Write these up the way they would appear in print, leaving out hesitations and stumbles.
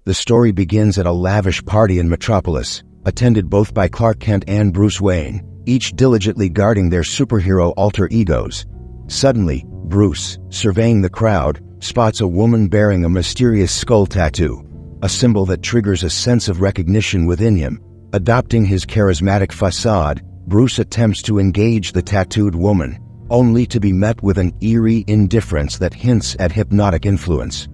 The story begins at a lavish party in Metropolis, attended both by Clark Kent and Bruce Wayne, each diligently guarding their superhero alter egos. Suddenly, Bruce, surveying the crowd, spots a woman bearing a mysterious skull tattoo, a symbol that triggers a sense of recognition within him. Adopting his charismatic facade, Bruce attempts to engage the tattooed woman, only to be met with an eerie indifference that hints at hypnotic influence.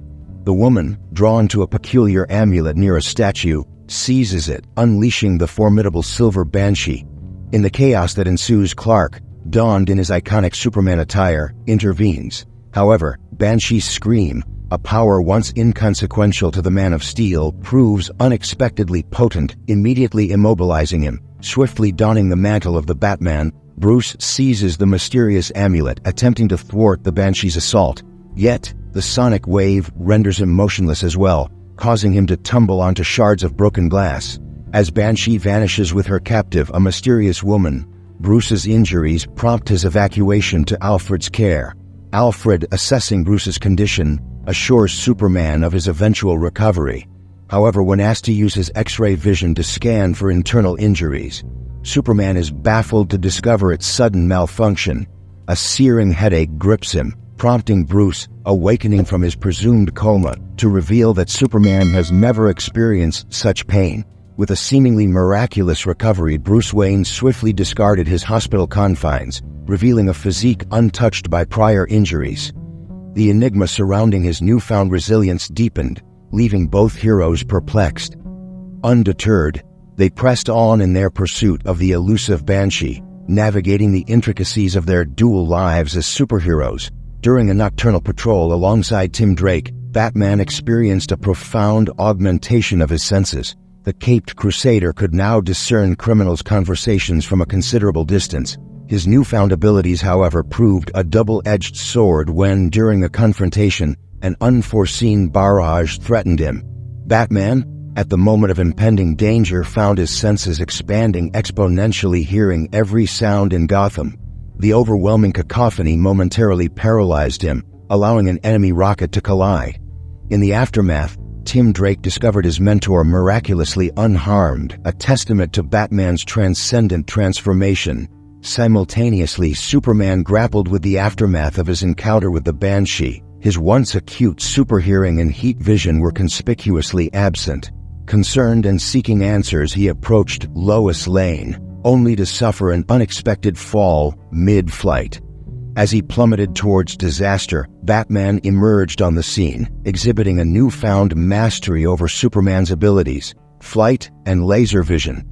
The woman, drawn to a peculiar amulet near a statue, seizes it, unleashing the formidable silver banshee. In the chaos that ensues, Clark, donned in his iconic Superman attire, intervenes. However, Banshee's scream, a power once inconsequential to the Man of Steel, proves unexpectedly potent, immediately immobilizing him. Swiftly donning the mantle of the Batman, Bruce seizes the mysterious amulet, attempting to thwart the Banshee's assault. Yet, the sonic wave renders him motionless as well, causing him to tumble onto shards of broken glass. As Banshee vanishes with her captive, a mysterious woman, Bruce's injuries prompt his evacuation to Alfred's care. Alfred, assessing Bruce's condition, assures Superman of his eventual recovery. However, when asked to use his X-ray vision to scan for internal injuries, Superman is baffled to discover its sudden malfunction. A searing headache grips him, prompting Bruce, awakening from his presumed coma, to reveal that Superman has never experienced such pain. With a seemingly miraculous recovery, Bruce Wayne swiftly discarded his hospital confines, revealing a physique untouched by prior injuries. The enigma surrounding his newfound resilience deepened, leaving both heroes perplexed. Undeterred, they pressed on in their pursuit of the elusive Banshee, navigating the intricacies of their dual lives as superheroes. During a nocturnal patrol alongside Tim Drake, Batman experienced a profound augmentation of his senses. The caped crusader could now discern criminals' conversations from a considerable distance. His newfound abilities, however, proved a double-edged sword when, during a confrontation, an unforeseen barrage threatened him. Batman, at the moment of impending danger, found his senses expanding exponentially, hearing every sound in Gotham. The overwhelming cacophony momentarily paralyzed him, allowing an enemy rocket to collide. In the aftermath, Tim Drake discovered his mentor miraculously unharmed, a testament to Batman's transcendent transformation. Simultaneously, Superman grappled with the aftermath of his encounter with the Banshee. His once acute superhearing and heat vision were conspicuously absent. Concerned and seeking answers, he approached Lois Lane, only to suffer an unexpected fall mid-flight. As he plummeted towards disaster, Batman emerged on the scene, exhibiting a newfound mastery over Superman's abilities, flight and laser vision.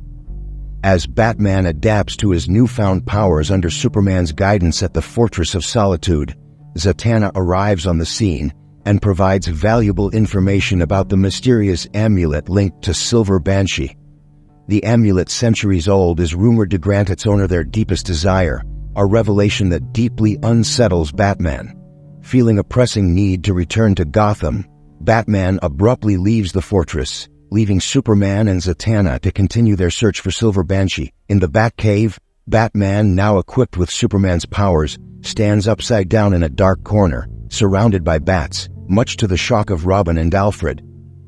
As Batman adapts to his newfound powers under Superman's guidance at the Fortress of Solitude, Zatanna arrives on the scene and provides valuable information about the mysterious amulet linked to Silver Banshee. The amulet, centuries old, is rumored to grant its owner their deepest desire, a revelation that deeply unsettles Batman. Feeling a pressing need to return to Gotham, Batman abruptly leaves the fortress, leaving Superman and Zatanna to continue their search for Silver Banshee. In the Batcave, Batman, now equipped with Superman's powers, stands upside down in a dark corner, surrounded by bats, much to the shock of Robin and Alfred.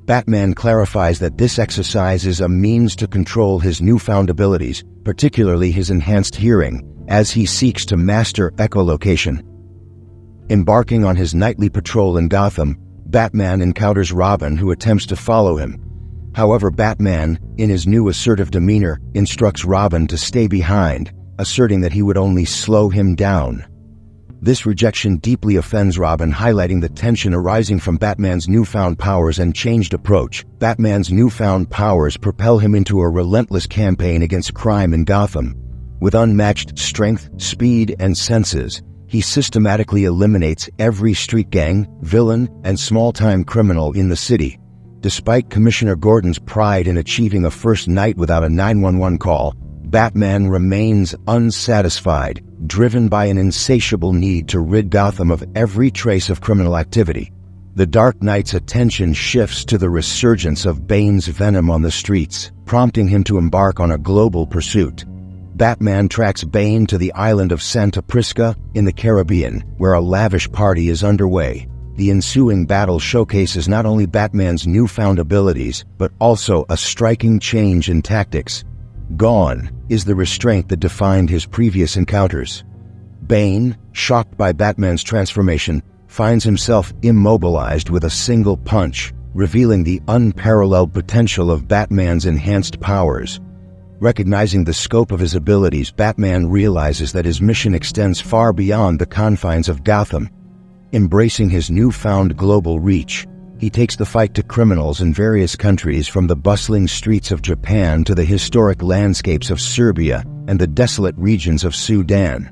Batman clarifies that this exercise is a means to control his newfound abilities, particularly his enhanced hearing, as he seeks to master echolocation. Embarking on his nightly patrol in Gotham, Batman encounters Robin, who attempts to follow him. However, Batman, in his new assertive demeanor, instructs Robin to stay behind, asserting that he would only slow him down. This rejection deeply offends Robin, highlighting the tension arising from Batman's newfound powers and changed approach. Batman's newfound powers propel him into a relentless campaign against crime in Gotham. With unmatched strength, speed, and senses, he systematically eliminates every street gang, villain, and small-time criminal in the city. Despite Commissioner Gordon's pride in achieving a first night without a 911 call, Batman remains unsatisfied, driven by an insatiable need to rid Gotham of every trace of criminal activity. The Dark Knight's attention shifts to the resurgence of Bane's venom on the streets, prompting him to embark on a global pursuit. Batman tracks Bane to the island of Santa Prisca in the Caribbean, where a lavish party is underway. The ensuing battle showcases not only Batman's newfound abilities, but also a striking change in tactics. Gone is the restraint that defined his previous encounters. Bane, shocked by Batman's transformation, finds himself immobilized with a single punch, revealing the unparalleled potential of Batman's enhanced powers. Recognizing the scope of his abilities, Batman realizes that his mission extends far beyond the confines of Gotham. Embracing his newfound global reach, he takes the fight to criminals in various countries, from the bustling streets of Japan to the historic landscapes of Serbia and the desolate regions of Sudan.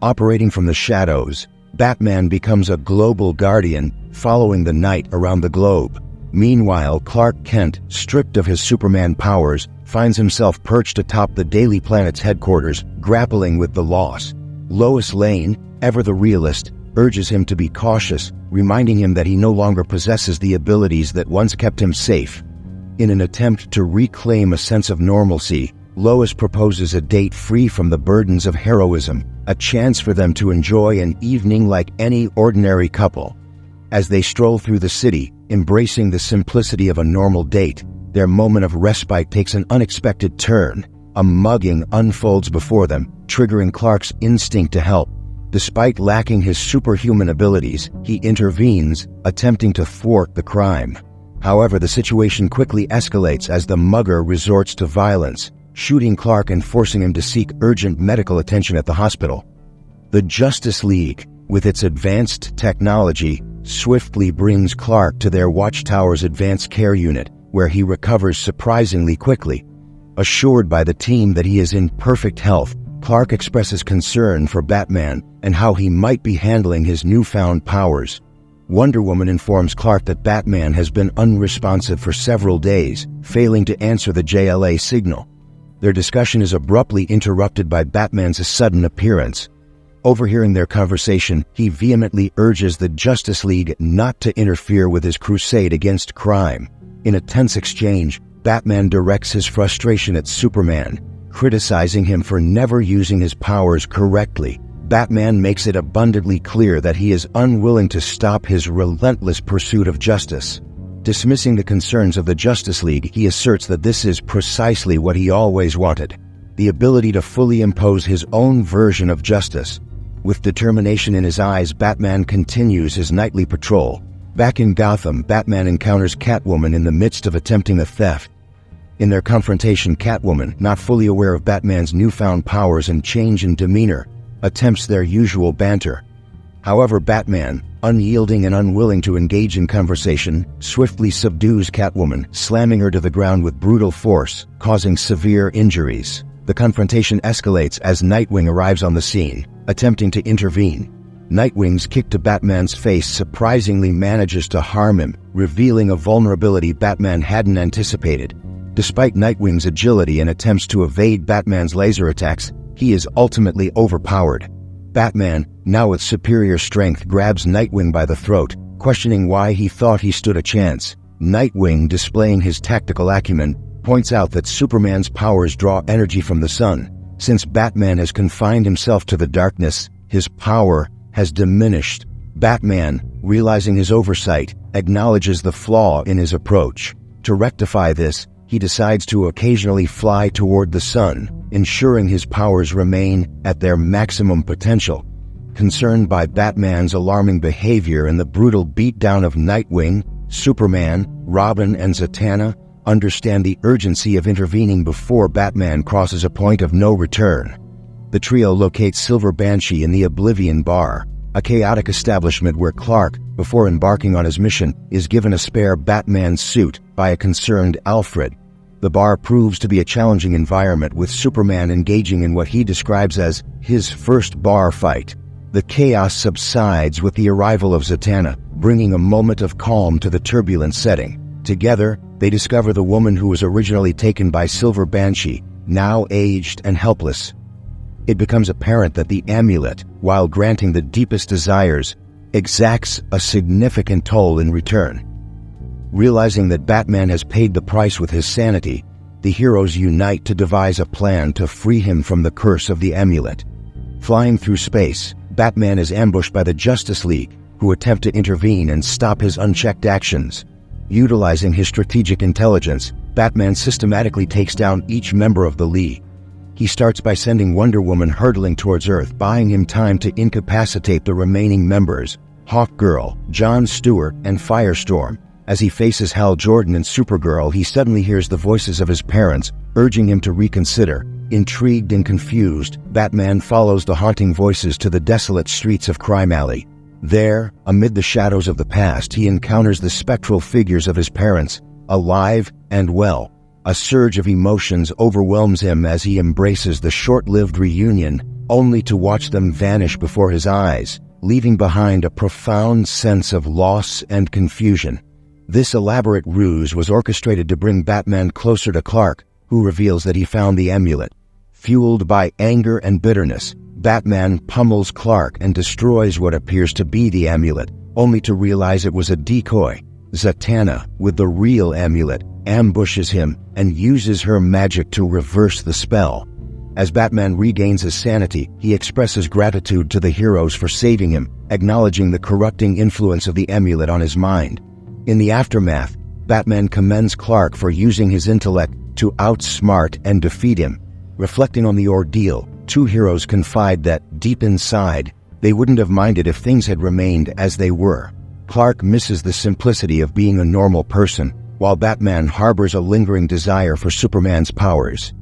Operating from the shadows, Batman becomes a global guardian, following the night around the globe. Meanwhile, Clark Kent, stripped of his Superman powers, finds himself perched atop the Daily Planet's headquarters, grappling with the loss. Lois Lane, ever the realist, urges him to be cautious, reminding him that he no longer possesses the abilities that once kept him safe. In an attempt to reclaim a sense of normalcy, Lois proposes a date free from the burdens of heroism, a chance for them to enjoy an evening like any ordinary couple. As they stroll through the city, embracing the simplicity of a normal date, their moment of respite takes an unexpected turn. A mugging unfolds before them, triggering Clark's instinct to help. Despite lacking his superhuman abilities, he intervenes, attempting to thwart the crime. However, the situation quickly escalates as the mugger resorts to violence, shooting Clark and forcing him to seek urgent medical attention at the hospital. The Justice League, with its advanced technology, swiftly brings Clark to their Watchtower's advanced care unit, where he recovers surprisingly quickly. Assured by the team that he is in perfect health, Clark expresses concern for Batman and how he might be handling his newfound powers. Wonder Woman informs Clark that Batman has been unresponsive for several days, failing to answer the JLA signal. Their discussion is abruptly interrupted by Batman's sudden appearance. Overhearing their conversation, he vehemently urges the Justice League not to interfere with his crusade against crime. In a tense exchange, Batman directs his frustration at Superman, criticizing him for never using his powers correctly. Batman makes it abundantly clear that he is unwilling to stop his relentless pursuit of justice. Dismissing the concerns of the Justice League, he asserts that this is precisely what he always wanted: the ability to fully impose his own version of justice. With determination in his eyes, Batman continues his nightly patrol. Back in Gotham, Batman encounters Catwoman in the midst of attempting a theft. In their confrontation, Catwoman, not fully aware of Batman's newfound powers and change in demeanor, attempts their usual banter. However, Batman, unyielding and unwilling to engage in conversation, swiftly subdues Catwoman, slamming her to the ground with brutal force, causing severe injuries. The confrontation escalates as Nightwing arrives on the scene, attempting to intervene. Nightwing's kick to Batman's face surprisingly manages to harm him, revealing a vulnerability Batman hadn't anticipated. Despite Nightwing's agility and attempts to evade Batman's laser attacks, he is ultimately overpowered. Batman, now with superior strength, grabs Nightwing by the throat, questioning why he thought he stood a chance. Nightwing, displaying his tactical acumen, points out that Superman's powers draw energy from the sun. Since Batman has confined himself to the darkness, his power has diminished. Batman, realizing his oversight, acknowledges the flaw in his approach. To rectify this, he decides to occasionally fly toward the sun, ensuring his powers remain at their maximum potential. Concerned by Batman's alarming behavior and the brutal beatdown of Nightwing, Superman, Robin, and Zatanna understand the urgency of intervening before Batman crosses a point of no return. The trio locates Silver Banshee in the Oblivion Bar, a chaotic establishment where Clark, before embarking on his mission, is given a spare Batman suit by a concerned Alfred. The bar proves to be a challenging environment, with Superman engaging in what he describes as his first bar fight. The chaos subsides with the arrival of Zatanna, bringing a moment of calm to the turbulent setting. Together, they discover the woman who was originally taken by Silver Banshee, now aged and helpless. It becomes apparent that the amulet, while granting the deepest desires, exacts a significant toll in return. Realizing that Batman has paid the price with his sanity, the heroes unite to devise a plan to free him from the curse of the amulet. Flying through space, Batman is ambushed by the Justice League, who attempt to intervene and stop his unchecked actions. Utilizing his strategic intelligence, Batman systematically takes down each member of the League. He starts by sending Wonder Woman hurtling towards Earth, buying him time to incapacitate the remaining members, Hawkgirl, John Stewart, and Firestorm. As he faces Hal Jordan and Supergirl, he suddenly hears the voices of his parents, urging him to reconsider. Intrigued and confused, Batman follows the haunting voices to the desolate streets of Crime Alley. There, amid the shadows of the past, he encounters the spectral figures of his parents, alive and well. A surge of emotions overwhelms him as he embraces the short-lived reunion, only to watch them vanish before his eyes, leaving behind a profound sense of loss and confusion. This elaborate ruse was orchestrated to bring Batman closer to Clark, who reveals that he found the amulet. Fueled by anger and bitterness, Batman pummels Clark and destroys what appears to be the amulet, only to realize it was a decoy. Zatanna, with the real amulet, ambushes him and uses her magic to reverse the spell. As Batman regains his sanity, he expresses gratitude to the heroes for saving him, acknowledging the corrupting influence of the amulet on his mind. In the aftermath, Batman commends Clark for using his intellect to outsmart and defeat him. Reflecting on the ordeal, two heroes confide that, deep inside, they wouldn't have minded if things had remained as they were. Clark misses the simplicity of being a normal person, while Batman harbors a lingering desire for Superman's powers.